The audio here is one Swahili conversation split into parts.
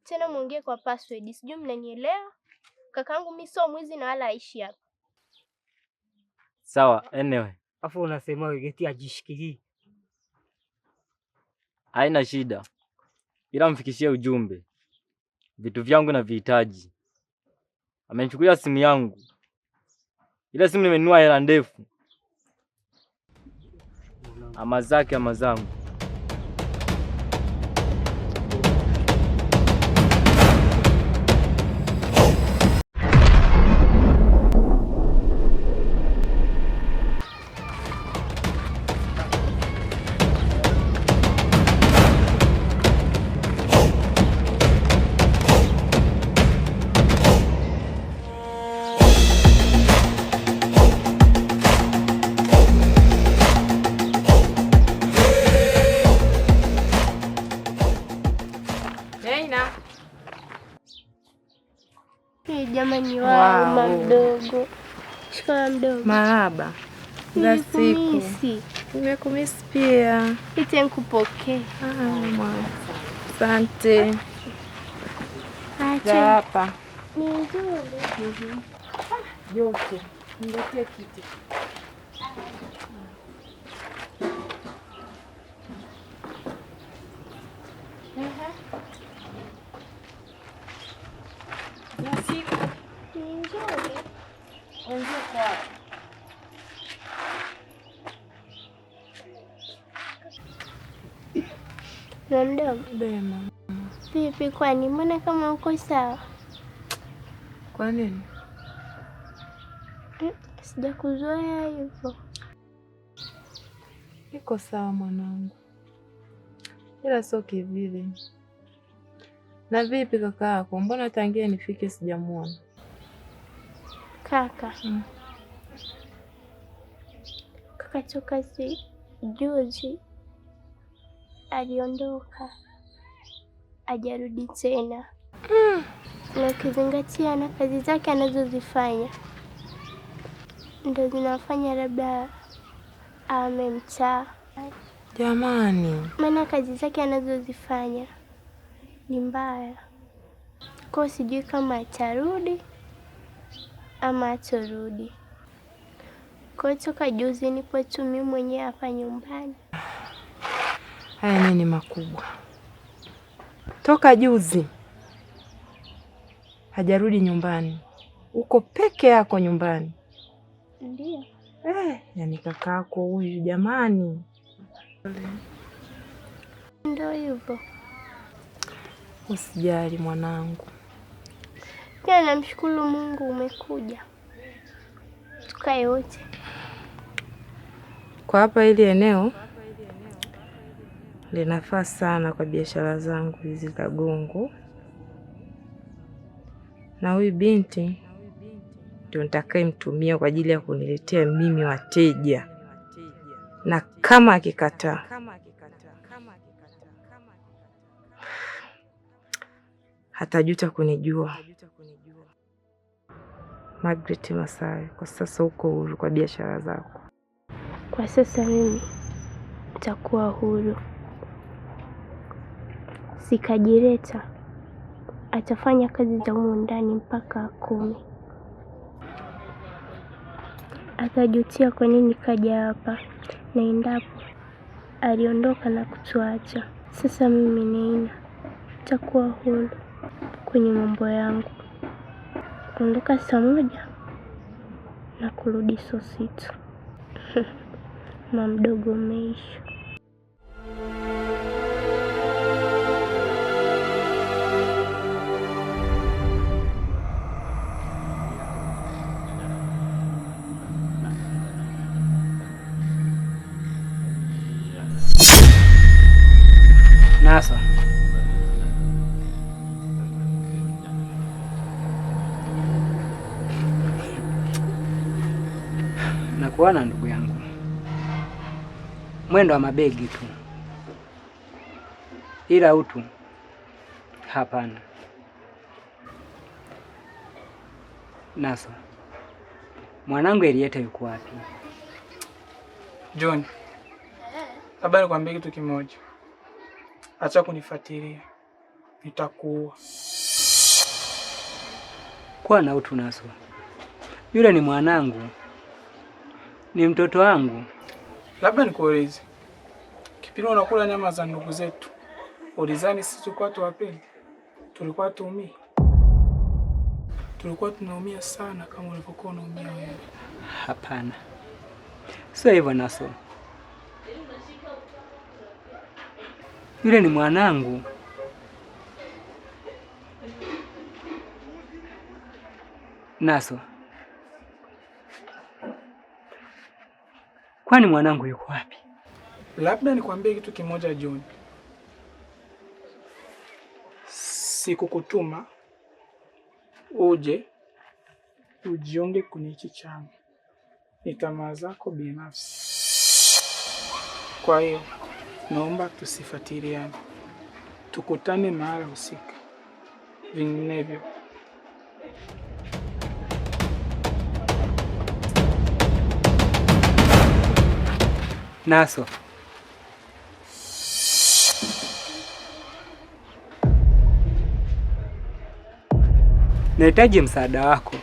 Tena muongee kwa password. Sijui mnanielewa? Kakaangu mimi sio mwizi na wala aishi hapa. Sawa, anyway. Afu unasema wewe ajishikilie. Haina shida. Ila mfikishie ujumbe. Vitu vyangu na vihitaji. Amenichukulia simu yangu. Ile simu nimenunua hela ndefu. Ama zake ama zangu. Jamani mama mdogo. Shika mdogo. Marahaba. Za siku. Nimekumisi pia. Ite nikupokee. Mama. Asante. Acha. Hapa. Ni nzuri. Yote. Niletee kiti. Na mdogo. Bema. Vipi kwani mbona kama uko sawa? Kwa nini? Sijakuzoea hivyo. Niko sawa mwanangu. Ila sio kivile. Na vipi kaka yako? Mbona tangia nifike sijamuona? Kaka. Kaka toka juzi aliondoka. Hajarudi tena. Na ukizingatia na kazi zake anazozifanya ndio zinafanya labda amemtaa. Jamani. Maana kazi zake anazozifanya ni mbaya. Kwa sijui kama atarudi ama atorudi. Kwa toka juzi nipo tu mimi mwenyewe hapa nyumbani. Haya nini makubwa. Toka juzi hajarudi nyumbani. Uko peke yako nyumbani? Ndio. Yani kakako huyu jamani. Ndio hivyo. Usijali mwanangu. Pia namshukuru Mungu umekuja. Tukae wote. Kwa hapa hili eneo linafaa sana kwa biashara zangu hizi za gongo. Na huyu binti ndio nitakayemtumia kwa ajili ya kuniletea mimi wateja. Na kama akikataa hatajuta kunijua. Margaret Masai, kwa sasa uko huru kwa biashara zako. Kwa sasa mimi nitakuwa huru. Sikajireta atafanya kazi za humu ndani mpaka 10. Atajutia kwa nini kaja hapa. Na endapo aliondoka na kutuacha. Sasa mimi nitakuwa huru kwenye mambo yangu. Kuondoka saa 1 na kurudi saa 6. Mama mdogo umeisha. Nasa. Nakuona ndugu yangu. Mwendo wa mabegi tu. Ila utu hapana. Nasa. Mwanangu Elieta yuko wapi? John. Habari kwambia kitu kimoja. Acha kunifuatilia. nitakuua. Kuwa na utu Naso. Yule ni mwanangu, ni mtoto wangu. Labda nikuulize, kipindi unakula nyama za ndugu zetu, ulizani sisi tulikuwa tuwapendi? Tulikuwa tuumii? Tulikuwa tunaumia sana kama ulivyokuwa unaumia wewe. Hapana, sio hivyo Naso. Yule ni mwanangu. Naso, kwani mwanangu yuko wapi? Labda nikwambie kitu kimoja John. Sikukutuma uje ujiunge kwenye hichi chama, ni tamaa zako binafsi. Kwa hiyo naomba tusifuatiliane, tukutane mahala husika, vinginevyo Naso, nahitaji msaada wako.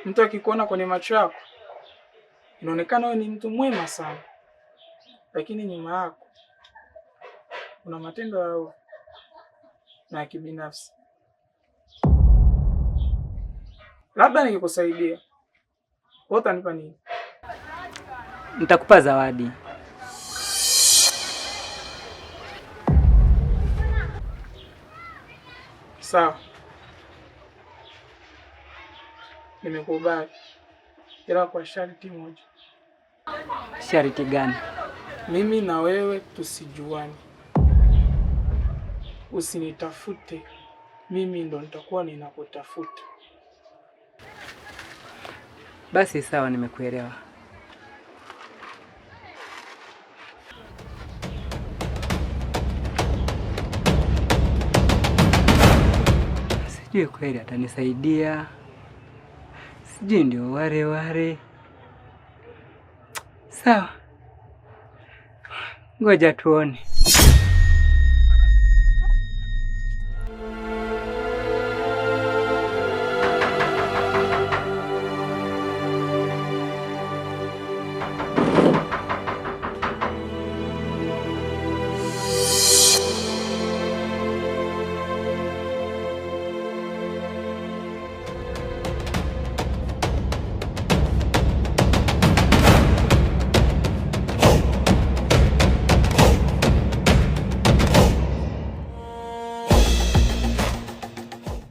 mtu akikuona kwenye macho yako inaonekana wewe ni mtu mwema sana, lakini nyuma yako kuna matendo ya ovu na ya kibinafsi. Labda nikikusaidia, wewe utanipa nini? Nitakupa zawadi. Sawa, nimekubali, ila kwa sharti moja. Sharti gani? Mimi na wewe tusijuane, usinitafute, mimi ndo nitakuwa ninakutafuta. Basi sawa, nimekuelewa. Sijui kweli atanisaidia, sijui ndio ware. Sawa, ngoja tuone.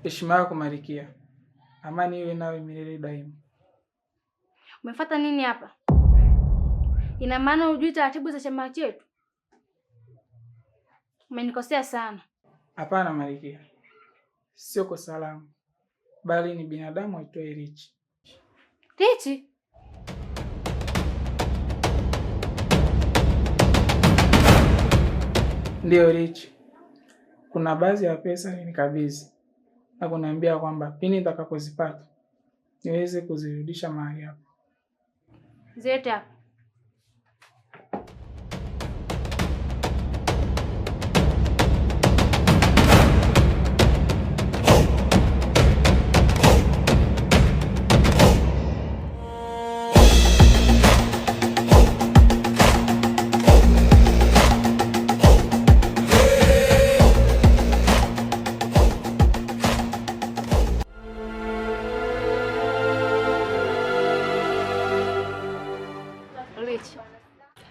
Heshima yako Marikia, amani iwe nawe milele daima. Umefuata nini hapa? Ina maana hujui taratibu za chama chetu? Umenikosea sana. Hapana Marikia, sio kosa langu, bali ni binadamu aitwaye Richi. Richi? Ndio Richi. Kuna baadhi ya pesa nilikabidhi na kuniambia kwamba pindi nitakapozipata niweze kuzirudisha mahali hapo. Zeta hapa.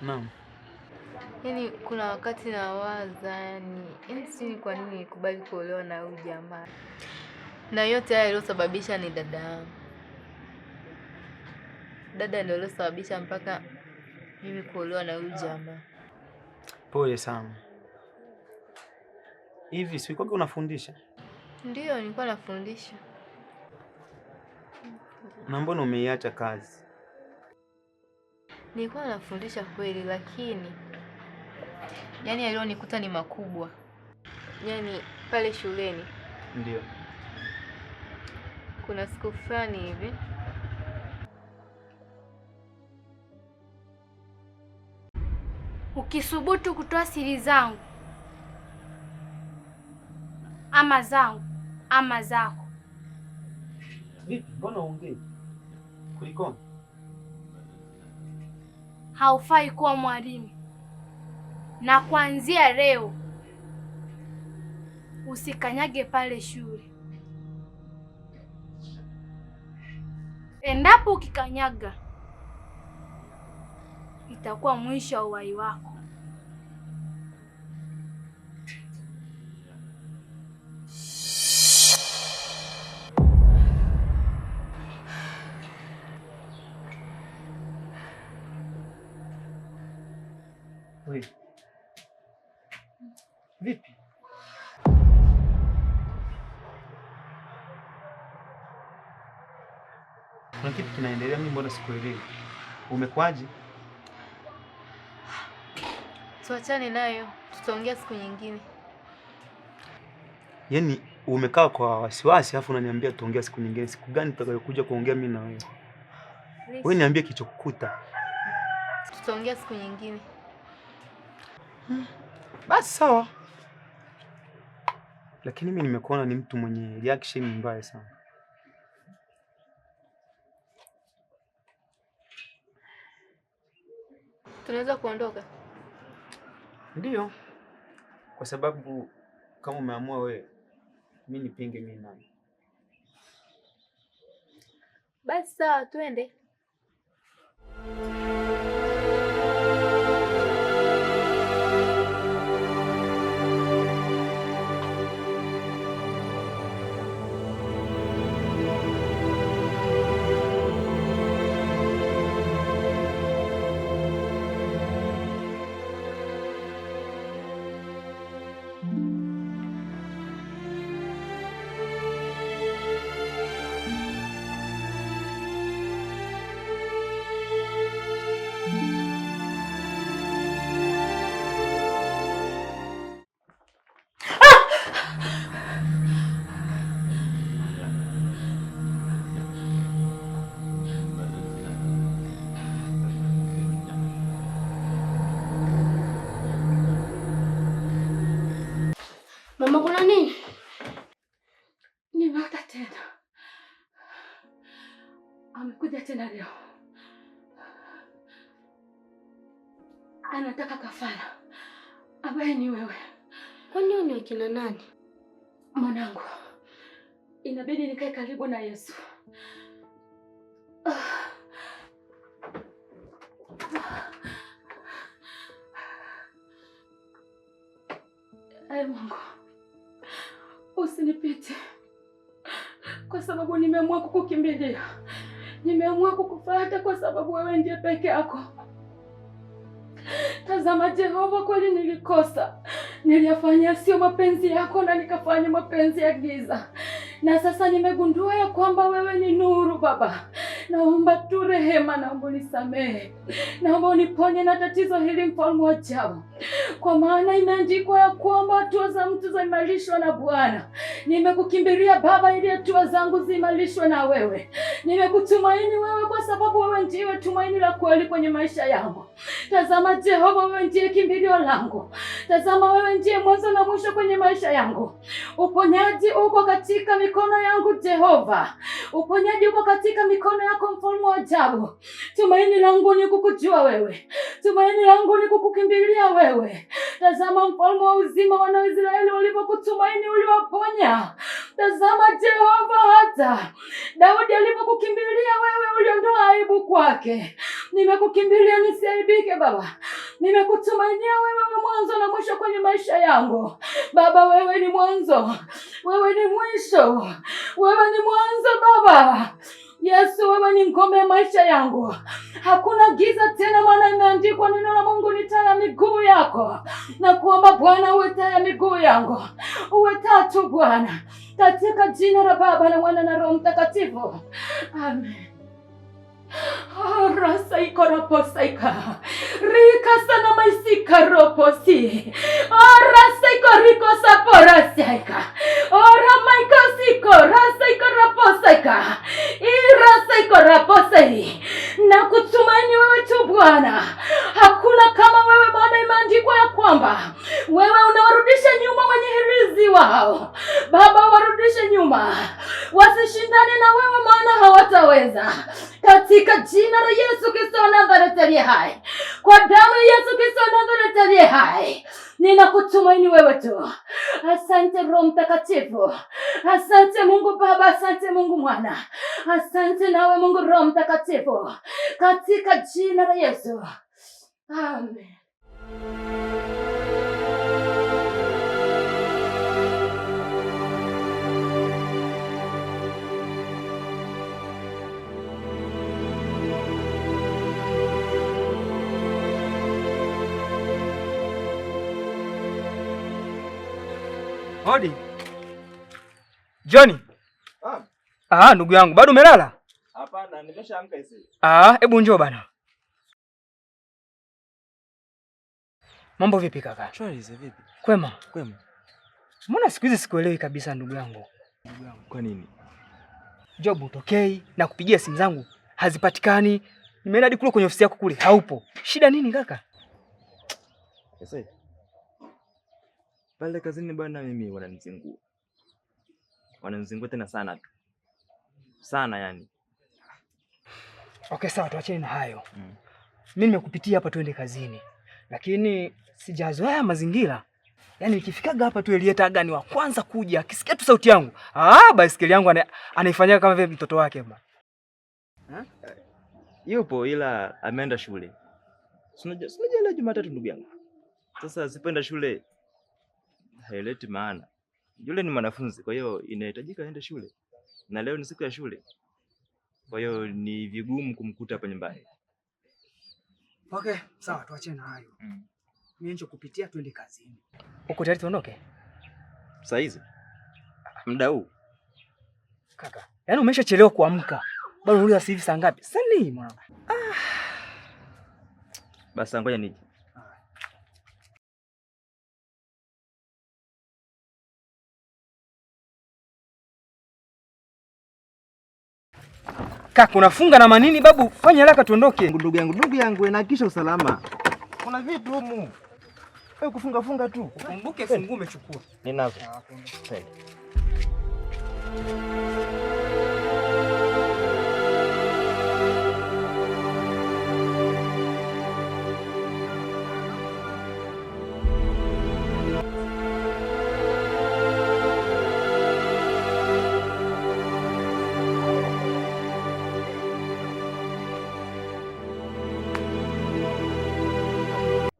Naam. Yaani kuna wakati nawaza, yaani si kwa nini nikubali kuolewa na huyu jamaa. Na yote haya yaliyosababisha ni dada yangu. Dada ndio aliyosababisha mpaka mimi kuolewa na huyu jamaa. Pole sana. Hivi si kwa unafundisha? Ndio, nilikuwa nafundisha. Na mbona umeiacha kazi? Nilikuwa nafundisha kweli, lakini yaani yalionikuta ni makubwa. Yaani pale shuleni. Ndio. Kuna siku fulani hivi ukisubutu kutoa siri zangu ama zangu ama zako. Vipi? Mbona ongei? Kulikoni? Haufai kuwa mwalimu, na kuanzia leo usikanyage pale shule. Endapo ukikanyaga, itakuwa mwisho wa uhai wako. Wewe. Vipi? Kuna kitu kinaendelea, mimi mbona sikuelewi. Umekwaje? Tuachane nayo, tutaongea siku nyingine. Yaani umekaa kwa wasiwasi afu unaniambia tuongea siku nyingine. Siku gani tutakayokuja kuongea mimi na wewe? Wewe niambie kilichokukuta. Tutaongea siku nyingine. Basi sawa. Lakini mimi nimekuona ni mtu mwenye reaction mbaya sana. Tunaweza kuondoka? Ndio. Kwa sababu kama umeamua wewe, mimi nipinge mimi nani? Basi sawa, twende. Mama, kuna nini? Nimeota tena. Amekuja tena leo. Anataka kafara ambaye ni wewe. Kwani ni wakina nani? Mwanangu, inabidi nikae karibu na Yesu. Ee Mungu, usinipite kwa sababu nimeamua kukukimbilia. Nimeamua kukufuata kwa sababu wewe ndiye peke yako. Tazama Jehova, kweli nilikosa. Niliyafanya sio mapenzi yako na nikafanya mapenzi ya giza. Na sasa nimegundua ya kwamba wewe ni nuru Baba. Naomba tu rehema, naomba unisamehe. Naomba uniponye na tatizo hili, mfalme wa ajabu. Kwa maana imeandikwa ya kwamba hatua za mtu zaimarishwa na Bwana. Nimekukimbilia Baba ili hatua zangu ziimarishwe na wewe. Nimekutumaini wewe kwa sababu wewe ndiwe tumaini la kweli kwenye maisha yangu. Tazama Jehova, wewe ndiye kimbilio langu. Tazama wewe ndiye mwanzo na mwisho kwenye maisha yangu. Uponyaji uko katika mikono yangu Jehova. Uponyaji uko katika mikono yako, mfalme wa ajabu. Tumaini langu ni kukujua wewe. Tumaini langu ni kukukimbilia wewe. Tazama mfalme wa uzima, wana wa Israeli walipokutumaini uliwaponya. Tazama Jehova, hata Daudi alipokukimbilia wewe uliondoa aibu kwake. Nimekukimbilia nisiaibike Baba. Nimekutumainia wewe mwanzo na mwisho kwenye maisha yangu. Baba, wewe ni mwanzo, wewe ni mwisho, wewe ni mwanzo Baba. Yesu, wewe ni ngome ya maisha yangu. Hakuna giza tena, maana imeandikwa neno la Mungu ni taa ya miguu yako. Na kuomba Bwana uwe taa ya miguu yangu. Uwe taa tu Bwana. Katika jina la Baba na Mwana na Roho Mtakatifu. Amen. Rasa ikoraposaika rika sana maisika roposi rasa ikoriko saporasaika ora maikosiko rasa ikoraposaika irasa ikoraposai. Na kutumaini wewe tu Bwana, hakuna kama wewe Bwana. wao. Baba, warudishe nyuma, wasishindane na wewe, maana hawataweza. Katika jina la Yesu Kristo wa Nazareti aliye hai, kwa damu ya Yesu Kristo wa Nazareti aliye hai, ninakutumaini wewe tu. Asante Roho Mtakatifu, asante Mungu Baba, asante Mungu Mwana, asante nawe Mungu Roho Mtakatifu, katika jina la Yesu, amen. Hodi. Johnny. Ndugu yangu, bado umelala? Hapana, nimeshaamka hivi. Hebu njoo bana. Mambo vipi kaka? Shwari vipi? Kwema. Kwema. Mbona siku hizi sikuelewi kabisa ndugu yangu? Kwa nini? Job utokei na kupigia simu zangu hazipatikani. Nimeenda hadi kule kwenye ofisi yako kule, haupo. Shida nini kaka? Sasa pale kazini bwana, mimi wananizingua. Wananizingua tena sana tu. Sana yani. Okay, sawa, tuachane na hayo. Mimi nimekupitia hapa tuende kazini. Lakini sijazoea mazingira. Yaani nikifikaga hapa tu Elieta gani wa kwanza kuja, akisikia tu sauti yangu. Baiskeli yangu anaifanyia kama vile mtoto wake bwana. Yupo ila ameenda shule. Unajua ile Jumatatu ndugu yangu. Sasa sipenda shule. Haileti maana. Yule ni mwanafunzi, kwa hiyo inahitajika aende shule. Na leo ni siku ya shule. Kwa hiyo ni vigumu kumkuta hapa nyumbani. Okay, sawa, tuachane na hayo. Mimi nje kupitia tuende kazini. Uko tayari tuondoke? Saa hizi? Muda huu? Kaka, yaani umeshachelewa kuamka. Bado unauliza sasa hivi saa ngapi? Sasa nini mwanangu? Basi ngoja nije. Kaka, unafunga na manini babu? Fanya haraka tuondoke. Ndugu yangu, inahakikisha usalama. Kuna vitu humu. Wewe kufunga tu. Kumbuke funguo umechukua. Ninazo.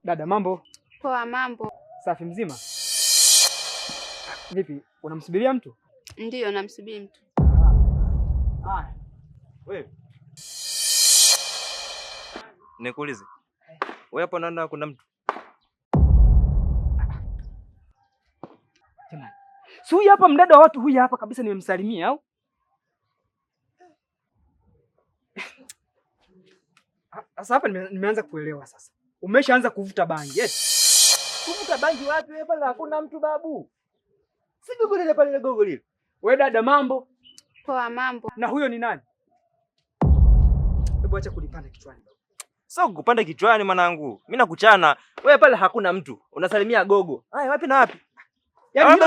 Dada, mambo? Poa, mambo. Safi, mzima? Vipi, unamsubiria mtu? Ndiyo, namsubiri mtu. Wewe. Nikuulize. Wewe hapo naona kuna mtu. Jamani. Si huyu hapa mdada wa watu, huyu hapa kabisa nimemsalimia au? Sasa hapa nimeanza kuelewa sasa. Umeshaanza kuvuta bangi, Kuvuta bangi wapi wewe pale hakuna mtu babu? Si gogo lile pale gogo lile. Wewe dada, mambo? Poa, mambo. Na huyo ni nani? Hebu acha kulipanda kichwani. Sio kupanda kichwani mwanangu. Mimi nakuchana. Wewe pale hakuna mtu. Unasalimia gogo. Haya, wapi na wapi? Yaani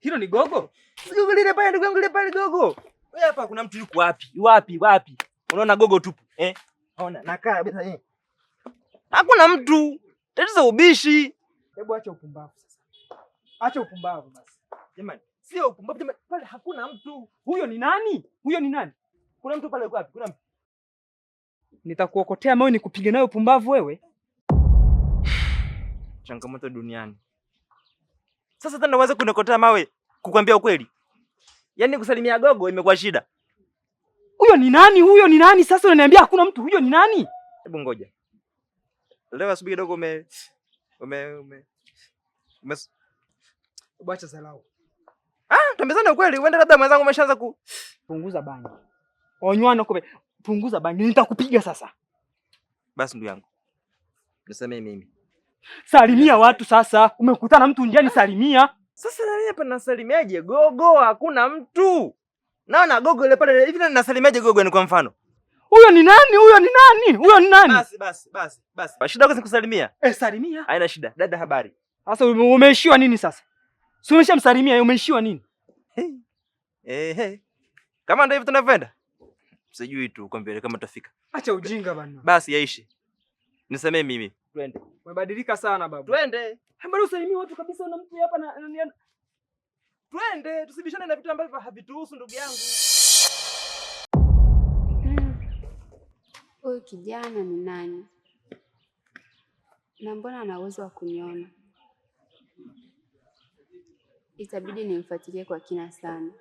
hilo ni gogo? Si gogo lile pale ndugu yangu, lile pale gogo. Wewe hapa kuna mtu yuko wapi? Wapi? Unaona gogo tupu, Ona, nakaa kabisa hakuna mtu. Tatizo ubishi. Hebu acha upumbavu sasa. Acha upumbavu basi. Jamani, sio upumbavu jamani, pale hakuna mtu. Huyo ni nani? Kuna mtu pale wapi? Kuna mtu. Nitakuokotea mawe nikupige nayo upumbavu wewe. Changamoto duniani. Sasa tena uanze kunikotea mawe kukwambia ukweli. Yaani kusalimia gogo imekuwa shida. Huyo ni nani? Sasa unaniambia hakuna mtu, huyo ni nani? Hebu ngoja. Leo asubuhi kidogo Bwacha salau. Tuambezane ukweli, uende labda mwenzangu umeshaanza punguza bangi. Onywana kobe, punguza bangi, nitakupiga sasa. Basi ndugu yangu. Nisamee mimi. Salimia watu sasa. Umekutana mtu njiani, salimia. Sasa na mimi hapa nasalimiaje gogo? Hakuna mtu. Naona gogo ile pale hivi na nasalimiaje gogo ni kwa mfano? Huyo ni nani? Basi. Shida yako ni kusalimia. Salimia. Haina shida. Dada habari. Sasa umeishiwa nini sasa? Si umeshamsalimia, umeishiwa nini? Kama ndio hivyo tunavyoenda. Sijui tu kwambia kama tutafika. Acha ujinga bana. Basi yaishi. Nisamee mimi. Twende. Umebadilika sana babu. Twende. Mbona usalimii watu kabisa na mtu hapa na twende, tusibishane na vitu ambavyo havituhusu ndugu yangu. Huyu kijana ni nani? Na mbona ana uwezo wa kuniona? Itabidi nimfuatilie kwa kina sana.